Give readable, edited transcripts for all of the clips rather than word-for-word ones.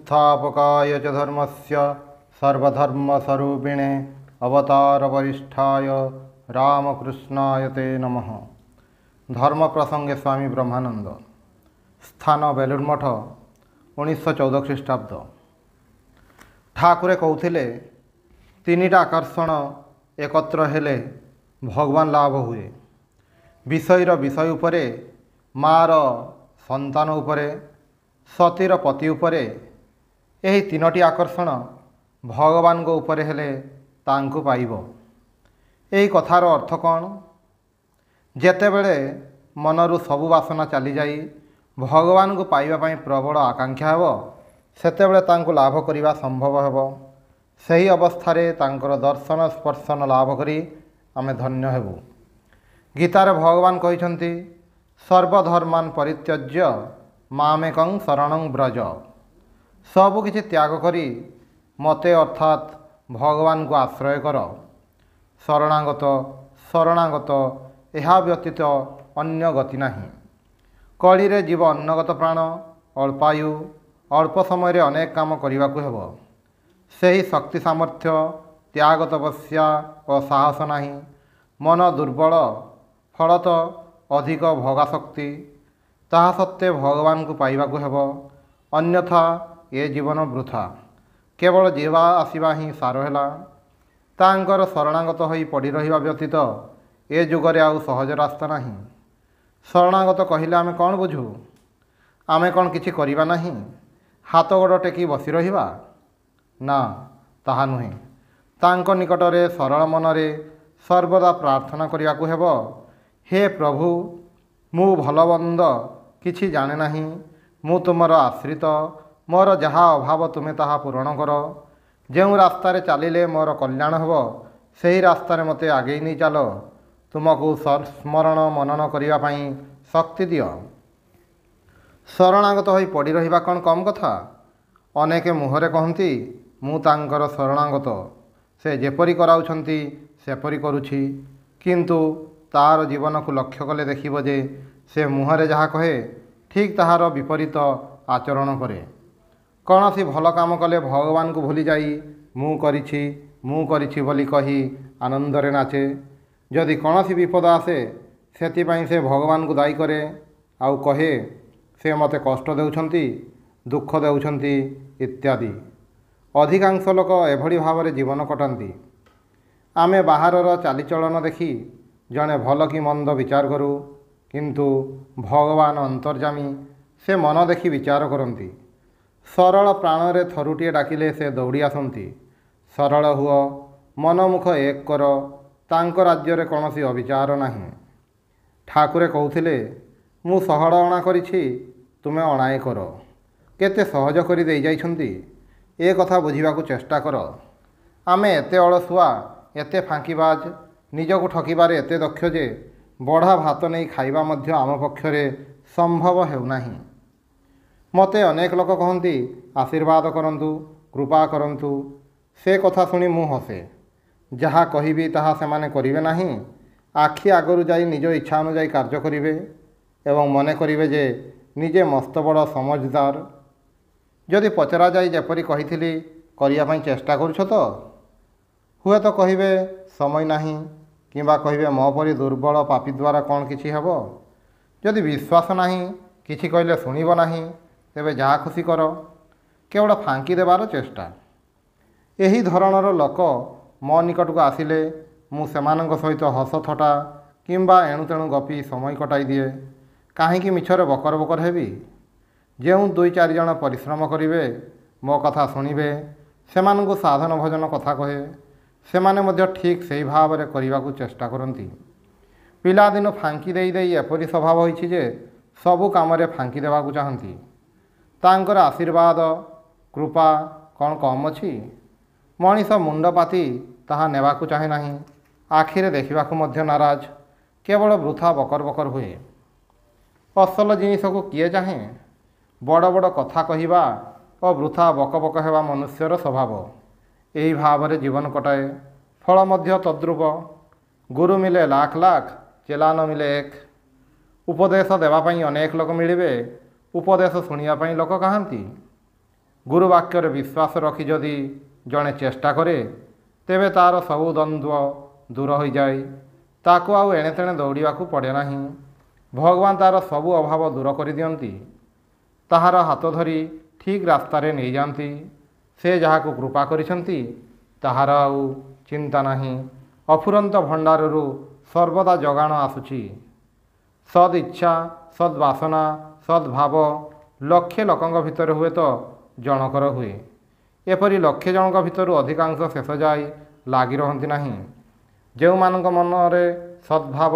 संस्थापकाय च धर्मस्य सर्वधर्मस्वरूपिणे अवतारवरिष्ठाय रामकृष्णाय ते नमः। धर्म प्रसंगे स्वामी ब्रह्मानंद। स्थान बेलूर मठ 1914 ख्रीष्टाब्द। ठाकुरे कहते तीनिटा आकर्षण एकत्र हेले भगवान लाभ हुए। विषयर विषय उपरे, मार संतान उपरे, सतीर पति उपरे, यही तीनोटी आकर्षण भगवान को उपरे हेले तांकु पाइब। यही कथार अर्थ कौन? जेतेबेले मनरु सबु वासना चली जाई भगवान को पाइबा पई प्रबल आकांक्षा हेब, सेतेबेले तांकु लाभ करिबा संभव हेब। सही अवस्थारे तांकर दर्शन स्पर्शन लाभ करी आमे धन्य हेबु। गीतारे भगवान कहिसंती सर्वधर्मान परित्यज्य मामेकं शरणं ब्रज। सबु किछि त्याग करी मते अर्थात भगवान को आश्रय कर। शरणागत शरणागत एहा व्यतीत अन्य गति नहीं। कली रे जीव अन्नगत प्राण, अल्पायु, अल्प समय रे अनेक काम करने को हेब। सही शक्ति सामर्थ्य, त्याग तपस्या और साहस नहीं। मन दुर्बल, फलत अधिक भोगाशक्ति। ताहा सत्वे भगवान को पाइबा को हेब, अन्यथा ये जीवन वृथा। केवल जीवा आसवा ही सार है। तांकर शरणागत होई पड़ी रहिबा व्यतीत ए जुगरे आउ सहज रास्ता नहीं। शरणागत कहिले आमे कौन बुझू? आमे कौन किछि करिबा नहीं? हाथ गोड़ टेकी बसी रहिबा? ना, ताहा नुहे। तांको निकटरे सरल मनरे सर्वदा प्रार्थना करिया को हेब, हे प्रभु, मु भलबंद किछि जाने नहीं। मु तुमर आश्रित, मोर जहा अभाव तुमे ताहा पूरण कर। जेउ रास्तारे चलिले मोर कल्याण हेब, सेही रास्तारे मते आगे नहीं चल। तुमको स्मरण मनन करिबा पई शक्ति दियो। शरणागत होई पड़ी रहिबा कौन कम कथा? अनेके मुहरे कहती मु तांकर शरणागत, से जेपरी कराउछंती सेपरी करुछि, किंतु तार जीवन को लक्ष्य कले देखिब जे से मुहरे जहा कहे ठीक ताहार विपरीत आचरण करे। कौनसी भल काम कले भगवान को भूली जाई मु करिछि बोली कही आनंदरे नाचे। जदि कौनसी विपद आसे सेतिपाई से भगवान को दायी करे, आउ कहे से मते कष्ट देउछंती, दुख देउछंती इत्यादि। अधिकांश लोक एभली भाव जीवन कटाती। आमे बाहरर चालीचलन देखी जड़े भल कि मंद विचार करूँ, किंतु भगवान अंतर्जामी, से मन देखी विचार करती। सरल प्राणरे थरुटिए डाकिले से दौड़ी आसती। सरल हुओ, मनमुख एक कर, तांको राज्य कौनसी अविचार नहीं। ठाकुरे कहते मु सहड़ अणा करिछि, तुमे अणाए कर। केते सहज करि देई जाइछंती, ए कथा बुझिबाकू चेष्टा कर। आमे एते अलसुआ, एते फांकीबाज, निजको ठकिबारे एते दक्ष जे बढ़ा भात नहीं खाइबा मध्य आम पक्षरे संभव हेउनाही। मते अनेक लोक कहती आशीर्वाद करंतु, कृपा करंतु। से कथा शुणी मु हसे। जहा कहिबी ताहा सेमाने करिवे नाही। आखि आगरु जाई निज इच्छा अनुजाई कार्य करिवे एवं मने करिवे जे निजे मस्त बड़ समझदार। जदि पचरा जाई जेपरि कहिथिली करिया पई चेष्टा करूछ तो हुए तो कहिवे समय नाही, किंबा कहिवे मो परि दुर्बल पापी द्वारा कौन किछि हेब। जदि विश्वास नाही, किछि कहले शुणिब नाही, तेबे जहा खुशी कर। केवल फांकी देवार चेष्टा। यही धरणर लोक मो निकट को आसिले मु सेमानंक सहित हस थटा किंबा एणुतेणु गपी समय कटाई दिए। काहींकि मिछरे बकर बकर हेबी? जेउ 2-4 जन परिश्रम करिवे, मो कथा शुणिबे, सेमानंकु साधन भजन कथा कहे, सेमाने मध्य ठीक सेही भाव रे करिबाकू चेष्टा करती। पिलादिन फांकी देई देई एपरि स्वभाव होइछि जे सबु कामरे फांकी देबाकू चाहती। तांकर आशीर्वाद कृपा कौन कम अछि? मनीष मुंड पाती ताहा नेबाकू चाहे नाही। आखिरे देखिबाकू मध्य नाराज, केवल वृथा बकर बकर हुए। असल जिनिस को किए चाहे? बड़ बड़ कथा कहिबा और वृथा बक बक हेबा मनुष्यर स्वभाव। यही भाव रे जीवन कटाए। फल मध्य तद्रूप। गुरु मिले लाख लाख, चेला न मिले एक। उपदेश देवाई अनेक लोक मिले, उपदेश शुणा लोक कहांती। ଗୁରୁ ବାକ୍ୟରେ ବିଶ୍ୱାସ ରଖି ଯଦି ଜଣେ ଚେଷ୍ଟା କରେ ତେବେ ତା'ର ସବୁ ଦ୍ୱନ୍ଦ୍ୱ ଦୂର ହୋଇଯାଏ। ତାକୁ ଆଉ ଏଣେତେଣେ ଦୌଡ଼ିବାକୁ ପଡ଼େ ନାହିଁ। ଭଗବାନ ତା'ର ସବୁ ଅଭାବ ଦୂର କରିଦିଅନ୍ତି। ତାହାର ହାତ ଧରି ଠିକ୍ ରାସ୍ତାରେ ନେଇଯାଆନ୍ତି। ସେ ଯାହାକୁ କୃପା କରିଛନ୍ତି ତାହାର ଆଉ ଚିନ୍ତା ନାହିଁ। ଅଫୁରନ୍ତ ଭଣ୍ଡାରରୁ ସର୍ବଦା ଯୋଗାଣ ଆସୁଛି। ସଦ୍ ଇଚ୍ଛା, ସଦ୍ବାସନା, ସଦ୍ଭାବ ଲକ୍ଷେ ଲୋକଙ୍କ ଭିତରେ ହୁଏତ ଜଣକର ହୁଏ। ଏପରି ଲକ୍ଷେ ଜଣଙ୍କ ଭିତରୁ ଅଧିକାଂଶ ଶେଷ ଯାଏ ଲାଗି ରହନ୍ତି ନାହିଁ। ଯେଉଁମାନଙ୍କ ମନରେ ସଦ୍ଭାବ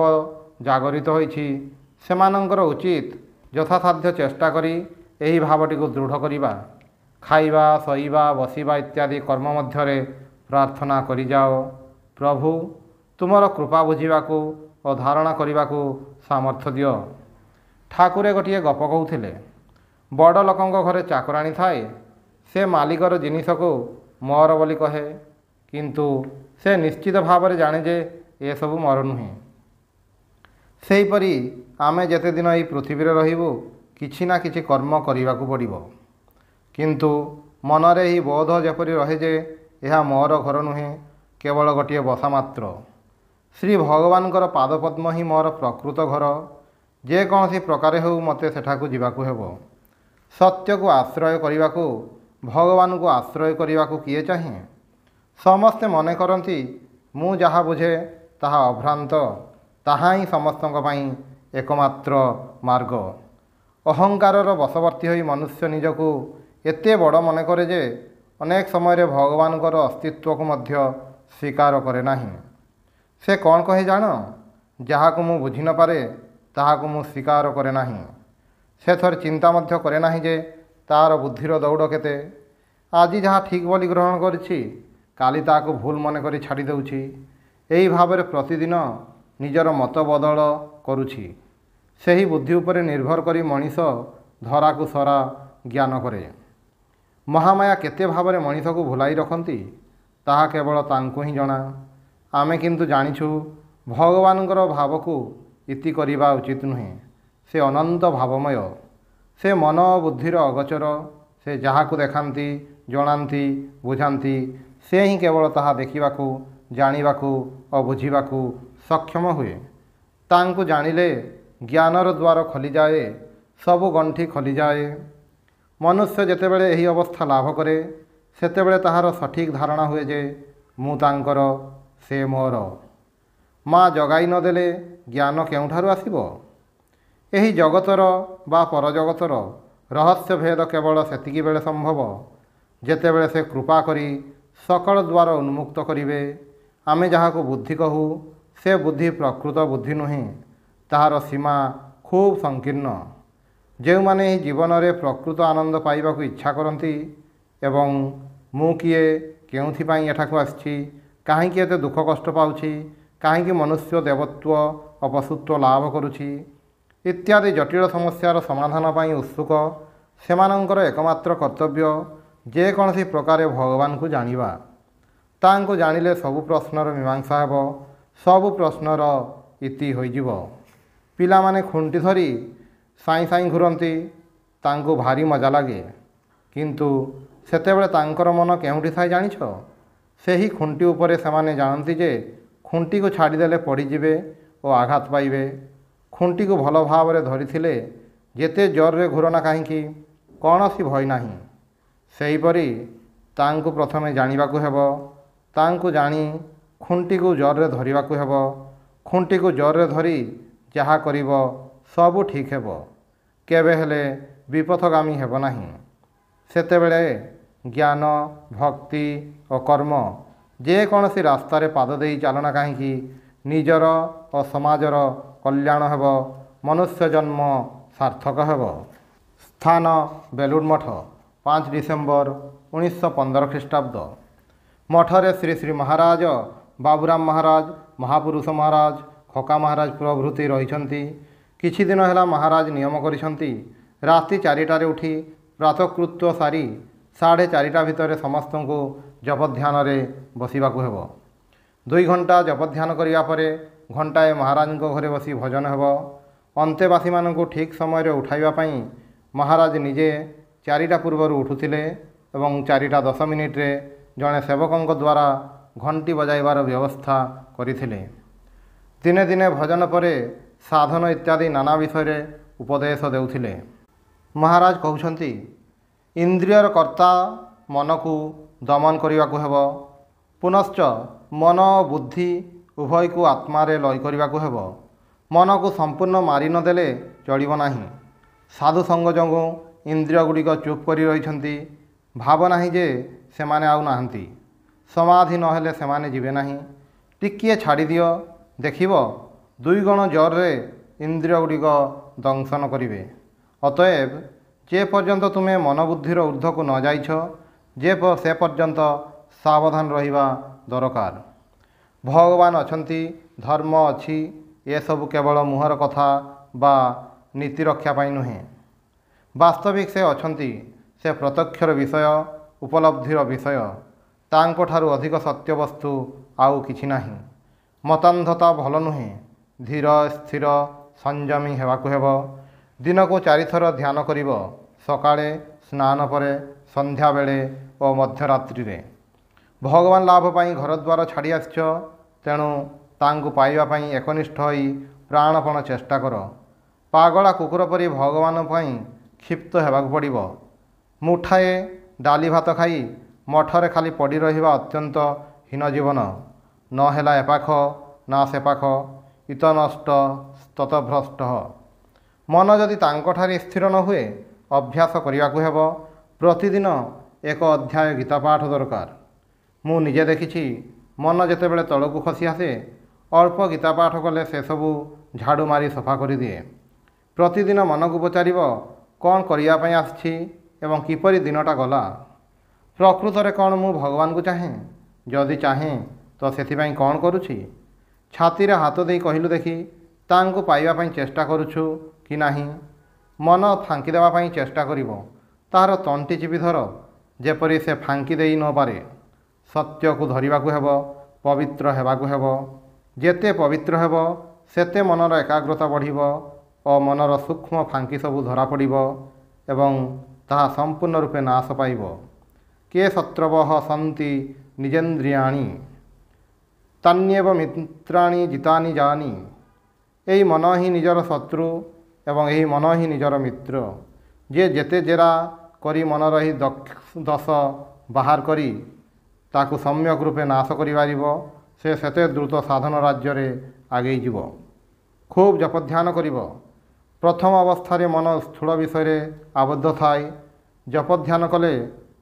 ଜାଗରିତ ହୋଇଛି ସେମାନଙ୍କର ଉଚିତ ଯଥାସାଧ୍ୟ ଚେଷ୍ଟା କରି ଏହି ଭାବଟିକୁ ଦୃଢ଼ କରିବା। ଖାଇବା, ଶୋଇବା, ବସିବା ଇତ୍ୟାଦି କର୍ମ ମଧ୍ୟରେ ପ୍ରାର୍ଥନା କରିଯାଅ, ପ୍ରଭୁ ତୁମର କୃପା ବୁଝିବାକୁ ଓ ଧାରଣା କରିବାକୁ ସାମର୍ଥ୍ୟ ଦିଅ। ଠାକୁରେ ଗୋଟିଏ ଗପ କହୁଥିଲେ। ବଡ଼ ଲୋକଙ୍କ ଘରେ ଚାକରାଣୀ ଥାଏ। ସେ ମାଲିକର ଜିନିଷକୁ ମୋର ବୋଲି କହେ, କିନ୍ତୁ ସେ ନିଶ୍ଚିତ ଭାବରେ ଜାଣେ ଯେ ଏସବୁ ମୋର ନୁହେଁ। ସେହିପରି ଆମେ ଯେତେ ଦିନ ଏହି ପୃଥିବୀରେ ରହିବୁ କିଛି ନା କିଛି କର୍ମ କରିବାକୁ ପଡ଼ିବ। କିନ୍ତୁ ମନରେ ଏହି ବୋଧ ଯେପରି ରହେ ଯେ ଏହା ମୋର ଘର ନୁହେଁ, କେବଳ ଗୋଟିଏ ବସା ମାତ୍ର। ଶ୍ରୀ ଭଗବାନଙ୍କର ପାଦପଦ୍ମ ହିଁ ମୋର ପ୍ରକୃତ ଘର। ଯେକୌଣସି ପ୍ରକାରେ ହେଉ ମୋତେ ସେଠାକୁ ଯିବାକୁ ହେବ। ସତ୍ୟକୁ ଆଶ୍ରୟ କରିବାକୁ, ଭଗବାନଙ୍କୁ ଆଶ୍ରୟ କରିବାକୁ କିଏ ଚାହେଁ? ସମସ୍ତେ ମନେ କରନ୍ତି ମୁଁ ଯାହା ବୁଝେ ତାହା ଅଭ୍ରାନ୍ତ, ତାହା ହିଁ ସମସ୍ତଙ୍କ ପାଇଁ ଏକମାତ୍ର ମାର୍ଗ। ଅହଙ୍କାରର ବଶବର୍ତ୍ତୀ ହୋଇ ମନୁଷ୍ୟ ନିଜକୁ ଏତେ ବଡ଼ ମନେ କରେ ଯେ ଅନେକ ସମୟରେ ଭଗବାନଙ୍କର ଅସ୍ତିତ୍ୱକୁ ମଧ୍ୟ ସ୍ୱୀକାର କରେ ନାହିଁ। ସେ କ'ଣ କହେ ଜାଣ? ଯାହାକୁ ମୁଁ ବୁଝି ନପାରେ ତାହାକୁ ମୁଁ ସ୍ୱୀକାର କରେ ନାହିଁ। ସେ ଥରେ ଚିନ୍ତା ମଧ୍ୟ କରେ ନାହିଁ ଯେ ତା'ର ବୁଦ୍ଧିର ଦୌଡ଼ କେତେ। ଆଜି ଯାହା ଠିକ୍ ବୋଲି ଗ୍ରହଣ କରିଛି କାଲି ତାହାକୁ ଭୁଲ ମନେ କରି ଛାଡ଼ି ଦେଉଛି। ଏହି ଭାବରେ ପ୍ରତିଦିନ ନିଜର ମତ ବଦଳ କରୁଛି। ସେହି ବୁଦ୍ଧି ଉପରେ ନିର୍ଭର କରି ମଣିଷ ଧରାକୁ ସରା ଜ୍ଞାନ କରେ। ମହାମାୟା କେତେ ଭାବରେ ମଣିଷକୁ ଭୁଲାଇ ରଖନ୍ତି ତାହା କେବଳ ତାଙ୍କୁ ହିଁ ଜଣା। ଆମେ କିନ୍ତୁ ଜାଣିଛୁ ଭଗବାନଙ୍କର ଭାବକୁ ଇତି କରିବା ଉଚିତ ନୁହେଁ। ସେ ଅନନ୍ତ ଭାବମୟ। ସେ ମନ ଓ ବୁଦ୍ଧିର ଅଗୋଚର। ସେ ଯାହାକୁ ଦେଖାନ୍ତି, ଜଣାନ୍ତି, ବୁଝାନ୍ତି ସେ ହିଁ କେବଳ ତାହା ଦେଖିବାକୁ, ଜାଣିବାକୁ ଓ ବୁଝିବାକୁ ସକ୍ଷମ ହୁଏ। ତାଙ୍କୁ ଜାଣିଲେ ଜ୍ଞାନର ଦ୍ୱାର ଖୋଲିଯାଏ, ସବୁ ଗଣ୍ଠି ଖୋଲିଯାଏ। ମନୁଷ୍ୟ ଯେତେବେଳେ ଏହି ଅବସ୍ଥା ଲାଭ କରେ ସେତେବେଳେ ତାହାର ସଠିକ୍ ଧାରଣା ହୁଏ ଯେ ମୁଁ ତାଙ୍କର, ସେ ମୋର। ମା ଜଗାଇ ନଦେଲେ ଜ୍ଞାନ କେଉଁଠାରୁ ଆସିବ? ଏହି ଜଗତର ବା ପରଜଗତର ରହସ୍ୟ ଭେଦ କେବଳ ସେତିକି ବେଳେ ସମ୍ଭବ ଯେତେବେଳେ ସେ କୃପା କରି ସକଳ ଦ୍ୱାର ଉନ୍ମୁକ୍ତ କରିବେ। ଆମେ ଯାହାକୁ ବୁଦ୍ଧି କହୁ ସେ ବୁଦ୍ଧି ପ୍ରକୃତ ବୁଦ୍ଧି ନୁହେଁ। ତାହାର ସୀମା ଖୁବ୍ ସଂକୀର୍ଣ୍ଣ। ଯେଉଁମାନେ ଏହି ଜୀବନରେ ପ୍ରକୃତ ଆନନ୍ଦ ପାଇବାକୁ ଇଚ୍ଛା କରନ୍ତି ଏବଂ ମୁଁ କିଏ, କେଉଁଥିପାଇଁ ଏଠାକୁ ଆସିଛି, କାହିଁକି ଏତେ ଦୁଃଖ କଷ୍ଟ ପାଉଛି, କାହିଁକି ମନୁଷ୍ୟ ଦେବତ୍ୱ ଓ ପଶୁତ୍ୱ ଲାଭ କରୁଛି ଇତ୍ୟାଦି ଜଟିଳ ସମସ୍ୟାର ସମାଧାନ ପାଇଁ ଉତ୍ସୁକ, ସେମାନଙ୍କର ଏକମାତ୍ର କର୍ତ୍ତବ୍ୟ ଯେକୌଣସି ପ୍ରକାରେ ଭଗବାନଙ୍କୁ ଜାଣିବା। ତାଙ୍କୁ ଜାଣିଲେ ସବୁ ପ୍ରଶ୍ନର ମୀମାଂସା ହେବ, ସବୁ ପ୍ରଶ୍ନର ଇତି ହୋଇଯିବ। ପିଲାମାନେ ଖୁଣ୍ଟି ଧରି ସାଇଁ ସାଇଁ ଘୂରନ୍ତି, ତାଙ୍କୁ ଭାରି ମଜା ଲାଗେ। କିନ୍ତୁ ସେତେବେଳେ ତାଙ୍କର ମନ କେଉଁଠି ଥାଏ ଜାଣିଛ? ସେହି ଖୁଣ୍ଟି ଉପରେ। ସେମାନେ ଜାଣନ୍ତି ଯେ ଖୁଣ୍ଟିକୁ ଛାଡ଼ିଦେଲେ ପଡ଼ିଯିବେ ଓ ଆଘାତ ପାଇବେ। ଖୁଣ୍ଟିକୁ ଭଲ ଭାବରେ ଧରିଥିଲେ ଯେତେ ଜୋରରେ ଘୂରନା କାହିଁକି କୌଣସି ଭୟ ନାହିଁ। ସେହିପରି ତାଙ୍କୁ ପ୍ରଥମେ ଜାଣିବାକୁ ହେବ। ତାଙ୍କୁ ଜାଣି ଖୁଣ୍ଟିକୁ ଜୋରରେ ଧରିବାକୁ ହେବ। ଖୁଣ୍ଟିକୁ ଜୋରରେ ଧରି ଯାହା କରିବ ସବୁ ଠିକ୍ ହେବ, କେବେ ହେଲେ ବିପଥଗାମୀ ହେବ ନାହିଁ। ସେତେବେଳେ ଜ୍ଞାନ, ଭକ୍ତି ଓ କର୍ମ ଯେକୌଣସି ରାସ୍ତାରେ ପାଦ ଦେଇ ଚାଲନା କାହିଁକି ନିଜର ଓ ସମାଜର କଲ୍ୟାଣ ହେବ, ମନୁଷ୍ୟ ଜନ୍ମ ସାର୍ଥକ ହେବ। ସ୍ଥାନ ବେଲୁଡ଼ ମଠ, 5 ଡିସେମ୍ବର 1915 ଖ୍ରୀଷ୍ଟାବ୍ଦ। ମଠରେ ଶ୍ରୀ ଶ୍ରୀ ମହାରାଜ, ବାବୁରାମ ମହାରାଜ, ମହାପୁରୁଷ ମହାରାଜ, ଖୋକା ମହାରାଜ ପ୍ରଭୃତି ରହିଛନ୍ତି। କିଛି ଦିନ ହେଲା ମହାରାଜ ନିୟମ କରିଛନ୍ତି ରାତି 4ଟାରେ ଉଠି ପ୍ରାତଃକୃତ୍ୟ ସାରି 4:30 ଭିତରେ ସମସ୍ତଙ୍କୁ ଜପଧ୍ୟାନରେ ବସିବାକୁ ହେବ। 2 ଘଣ୍ଟା ଜପଧ୍ୟାନ କରିବା ପରେ ଘଣ୍ଟାଏ ମହାରାଜଙ୍କ ଘରେ ବସି ଭଜନ ହେବ। ଅନ୍ତେବାସୀମାନଙ୍କୁ ଠିକ୍ ସମୟରେ ଉଠାଇବା ପାଇଁ ମହାରାଜ ନିଜେ 4ଟା ପୂର୍ବରୁ ଉଠୁଥିଲେ। ଏବଂ 4:10 ଜଣେ ସେବକଙ୍କ ଦ୍ୱାରା ଘଣ୍ଟି ବଜାଇବାର ବ୍ୟବସ୍ଥା କରିଥିଲେ। ଦିନେ ଦିନେ ଭଜନ ପରେ ସାଧନ ଇତ୍ୟାଦି ନାନା ବିଷୟରେ ଉପଦେଶ ଦେଉଥିଲେ। ମହାରାଜ କହୁଛନ୍ତି, ଇନ୍ଦ୍ରିୟର କର୍ତ୍ତା ମନକୁ ଦମନ କରିବାକୁ ହେବ। ପୁନଶ୍ଚ ମନ ଓ ବୁଦ୍ଧି ଉଭୟକୁ ଆତ୍ମାରେ ଲୟ କରିବାକୁ ହେବ। ମନକୁ ସମ୍ପୂର୍ଣ୍ଣ ମାରି ନଦେଲେ ଚଳିବ ନାହିଁ। ସାଧୁ ସଙ୍ଗ ଯୋଗୁଁ ଇନ୍ଦ୍ରିୟ ଗୁଡ଼ିକ ଚୁପ୍ କରି ରହିଛନ୍ତି। ଭାବ ନାହିଁ ଯେ ସେମାନେ ଆଉ ନାହାନ୍ତି। ସମାଧି ନହେଲେ ସେମାନେ ଯିବେ ନାହିଁ। ଟିକିଏ ଛାଡ଼ିଦିଅ, ଦେଖିବ 2 ଗୁଣ ଜୋରରେ ଇନ୍ଦ୍ରିୟ ଗୁଡ଼ିକ ଦଂଶନ କରିବେ। ଅତଏବ ଯେ ପର୍ଯ୍ୟନ୍ତ ତୁମେ ମନବୁଦ୍ଧିର ଊର୍ଦ୍ଧ୍ୱକୁ ନ ଯାଇଛ, ସେ ପର୍ଯ୍ୟନ୍ତ ସାବଧାନ ରହିବା ଦରକାର। ଭଗବାନ ଅଛନ୍ତି, ଧର୍ମ ଅଛି, ଏସବୁ କେବଳ ମୁହଁର କଥା ବା ନୀତି ରକ୍ଷା ପାଇଁ ନୁହେଁ। ବାସ୍ତବିକ ସେ ଅଛନ୍ତି। ସେ ପ୍ରତ୍ୟକ୍ଷର ବିଷୟ, ଉପଲବ୍ଧିର ବିଷୟ। ତାଙ୍କଠାରୁ ଅଧିକ ସତ୍ୟବସ୍ତୁ ଆଉ କିଛି ନାହିଁ। ମତାନ୍ଧତା ଭଲ ନୁହେଁ। ଧୀର, ସ୍ଥିର, ସଂଯମୀ ହେବାକୁ ହେବ। ଦିନକୁ 4 ଥର ଧ୍ୟାନ କରିବ, ସକାଳେ, ସ୍ନାନ ପରେ, ସନ୍ଧ୍ୟାବେଳେ ଓ ମଧ୍ୟରାତ୍ରିରେ। ଭଗବାନ ଲାଭ ପାଇଁ ଘରଦ୍ୱାର ଛାଡ଼ି ଆସିଛ, ତେଣୁ ତାଙ୍କୁ ପାଇବା ପାଇଁ ଏକନିଷ୍ଠ ହୋଇ ପ୍ରାଣପଣ ଚେଷ୍ଟା କର। ପାଗଳା କୁକୁର ପରି ଭଗବାନ ପାଇଁ କ୍ଷିପ୍ତ ହେବାକୁ ପଡ଼ିବ। ମୁଠାଏ ଡାଲି ଭାତ ଖାଇ ମଠରେ ଖାଲି ପଡ଼ି ରହିବା ଅତ୍ୟନ୍ତ ହୀନ ଜୀବନ। ନ ହେଲା ଏପାଖ ନା ସେପାଖ, ଇତନଷ୍ଟ ସ୍ତତଭ୍ରଷ୍ଟ। ମନ ଯଦି ତାଙ୍କଠାରେ ସ୍ଥିର ନ ହୁଏ, ଅଭ୍ୟାସ କରିବାକୁ ହେବ। ପ୍ରତିଦିନ 1 ଅଧ୍ୟାୟ ଗୀତା ପାଠ ଦରକାର। ମୁଁ ନିଜେ ଦେଖିଛି, ମନ ଯେତେବେଳେ ତଳକୁ ଖସି ଆସେ, ଅଳ୍ପ ଗୀତା ପାଠ କଲେ ସେସବୁ ଝାଡ଼ୁ ମାରି ସଫା କରିଦିଏ। ପ୍ରତିଦିନ ମନକୁ ପଚାରିବ, କ'ଣ କରିବା ପାଇଁ ଆସିଛି ଏବଂ କିପରି ଦିନଟା ଗଲା। ପ୍ରକୃତରେ କ'ଣ ମୁଁ ଭଗବାନଙ୍କୁ ଚାହେଁ? ଯଦି ଚାହେଁ ତ ସେଥିପାଇଁ କ'ଣ କରୁଛି? ଛାତିରେ ହାତ ଦେଇ କହିଲୁ ଦେଖି, ତାଙ୍କୁ ପାଇବା ପାଇଁ ଚେଷ୍ଟା କରୁଛୁ କି ନାହିଁ? ମନ ଫାଙ୍କି ଦେବା ପାଇଁ ଚେଷ୍ଟା କରିବ, ତାହାର ତଣ୍ଟି ଚିପି ଧର, ଯେପରି ସେ ଫାଙ୍କି ଦେଇ ନ ପାରେ। ସତ୍ୟକୁ ଧରିବାକୁ ହେବ, ପବିତ୍ର ହେବାକୁ ହେବ। ଯେତେ ପବିତ୍ର ହେବ, ସେତେ ମନର ଏକାଗ୍ରତା ବଢ଼ିବ ଓ ମନର ସୂକ୍ଷ୍ମ ଫାଙ୍କି ସବୁ ଧରାପଡ଼ିବ ଏବଂ ତାହା ସମ୍ପୂର୍ଣ୍ଣ ରୂପେ ନାଶ ପାଇବ। କେ ଶତ୍ରବଃ ସନ୍ତି ନିଜେନ୍ଦ୍ରିୟାଣି ତାନ୍ୟେବ ମିତ୍ରାଣି ଜିତାନି ଜାନି। ଏହି ମନ ହିଁ ନିଜର ଶତ୍ରୁ ଏବଂ ଏହି ମନ ହିଁ ନିଜର ମିତ୍ର। ଯିଏ ଯେତେ ଜେରା କରି ମନର ଏହି ଦୋଷ ବାହାର କରି ତାକୁ ସମ୍ୟକ ରୂପେ ନାଶ କରିପାରିବ, ସେ ସେତେ ଦ୍ରୁତ ସାଧନ ରାଜ୍ୟରେ ଆଗେଇ ଯିବ। ଖୁବ୍ ଜପଧ୍ୟାନ କରିବ। ପ୍ରଥମ ଅବସ୍ଥାରେ ମନ ସ୍ଥୂଳ ବିଷୟରେ ଆବଦ୍ଧ ଥାଏ। ଜପଧ୍ୟାନ କଲେ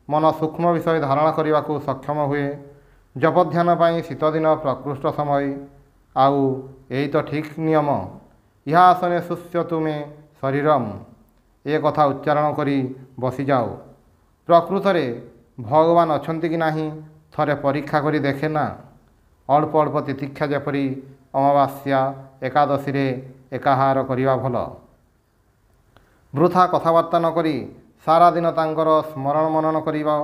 ମନ ସୂକ୍ଷ୍ମ ବିଷୟ ଧାରଣା କରିବାକୁ ସକ୍ଷମ ହୁଏ। ଜପଧ୍ୟାନ ପାଇଁ ଶୀତଦିନ ପ୍ରକୃଷ୍ଟ ସମୟ। ଆଉ ଏହି ତ ଠିକ୍ ନିୟମ। ଇହା ଆସନେ ସୁସ୍ୟ ତୁମେ ଶରୀରମ୍। ଏ କଥା ଉଚ୍ଚାରଣ କରି ବସିଯାଅ। ପ୍ରକୃତରେ ଭଗବାନ ଅଛନ୍ତି କି ନାହିଁ ଥରେ ପରୀକ୍ଷା କରି ଦେଖେ ନା। ଅଳ୍ପ ଅଳ୍ପ ତିତିକ୍ଷା, ଯେପରି ଅମାବାସ୍ୟା, ଏକାଦଶୀରେ ଏକାହାର କରିବା ଭଲ। ବୃଥା କଥାବାର୍ତ୍ତା ନ କରି ସାରାଦିନ ତାଙ୍କର ସ୍ମରଣ ମନନ କରିବା।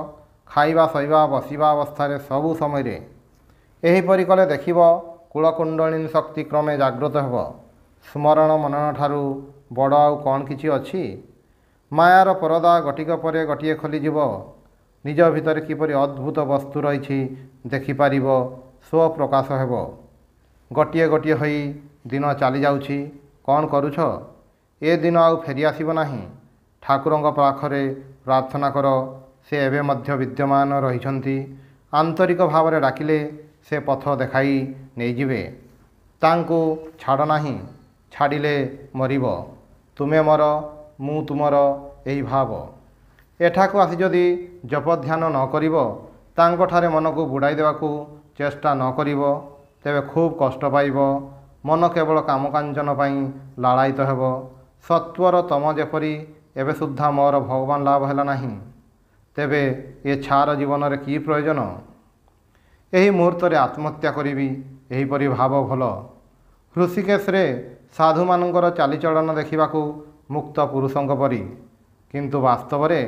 ଖାଇବା, ଶୋଇବା, ବସିବା ଅବସ୍ଥାରେ ସବୁ ସମୟରେ। ଏହିପରି କଲେ ଦେଖିବ କୁଳକୁଣ୍ଡଳିନୀ ଶକ୍ତି କ୍ରମେ ଜାଗ୍ରତ ହେବ। ସ୍ମରଣ ମନନଠାରୁ ବଡ଼ ଆଉ କ'ଣ କିଛି ଅଛି? ମାୟାର ପରଦା ଗୋଟିକ ପରେ ଗୋଟିଏ ଖୋଲିଯିବ। ନିଜ ଭିତରେ କିପରି ଅଦ୍ଭୁତ ବସ୍ତୁ ରହିଛି ଦେଖିପାରିବ। ସ୍ୱପ୍ରକାଶ ହେବ। ଗୋଟିଏ ଗୋଟିଏ ହୋଇ ଦିନ ଚାଲିଯାଉଛି। କ'ଣ କରୁଛ? ଏ ଦିନ ଆଉ ଫେରିଆସିବ ନାହିଁ। ଠାକୁରଙ୍କ ପାଖରେ ପ୍ରାର୍ଥନା କର, ସେ ଏବେ ମଧ୍ୟ ବିଦ୍ୟମାନ ରହିଛନ୍ତି। ଆନ୍ତରିକ ଭାବରେ ଡାକିଲେ ସେ ପଥ ଦେଖାଇ ନେଇଯିବେ। ତାଙ୍କୁ ଛାଡ଼ ନାହିଁ। ଛାଡ଼ିଲେ ମରିବ। ତୁମେ ମୋର, ମୁଁ ତୁମର, ଏହି ଭାବ। ଏଠାକୁ ଆସି ଯଦି ଜପଧ୍ୟାନ ନ କରିବ, ତାଙ୍କଠାରେ ମନକୁ ବୁଡ଼ାଇ ଦେବାକୁ ଚେଷ୍ଟା ନ କରିବ, ତେବେ ଖୁବ୍ କଷ୍ଟ ପାଇବ। ମନ କେବଳ କାମକାଞ୍ଚନ ପାଇଁ ଲାଳାୟିତ ହେବ। ସତ୍ୱର ତମ ଯେପରି ଏବେ ସୁଦ୍ଧା ମୋର ଭଗବାନ ଲାଭ ହେଲା ନାହିଁ, ତେବେ ଏ ଛାର ଜୀବନରେ କି ପ୍ରୟୋଜନ? ଏହି ମୁହୂର୍ତ୍ତରେ ଆତ୍ମହତ୍ୟା କରିବି, ଏହିପରି ଭାବ ଭଲ। ହୃଷିକେଶରେ ସାଧୁମାନଙ୍କର ଚାଲିଚଳନ ଦେଖିବାକୁ ମୁକ୍ତ ପୁରୁଷଙ୍କ ପରି, କିନ୍ତୁ ବାସ୍ତବରେ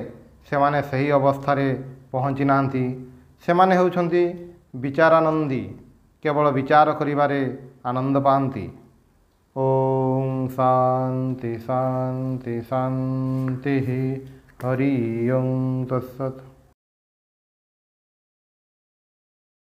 ସେମାନେ ସେହି ଅବସ୍ଥାରେ ପହଞ୍ଚି ନାହାନ୍ତି। ସେମାନେ ହେଉଛନ୍ତି ବିଚାରାନନ୍ଦୀ, କେବଳ ବିଚାର କରିବାରେ ଆନନ୍ଦ ପାଆନ୍ତି। ଓಂ ଶାନ୍ତି ଶାନ୍ତି ଶାନ୍ତି। ହରି ଓಂ ତତ୍ସତ୍।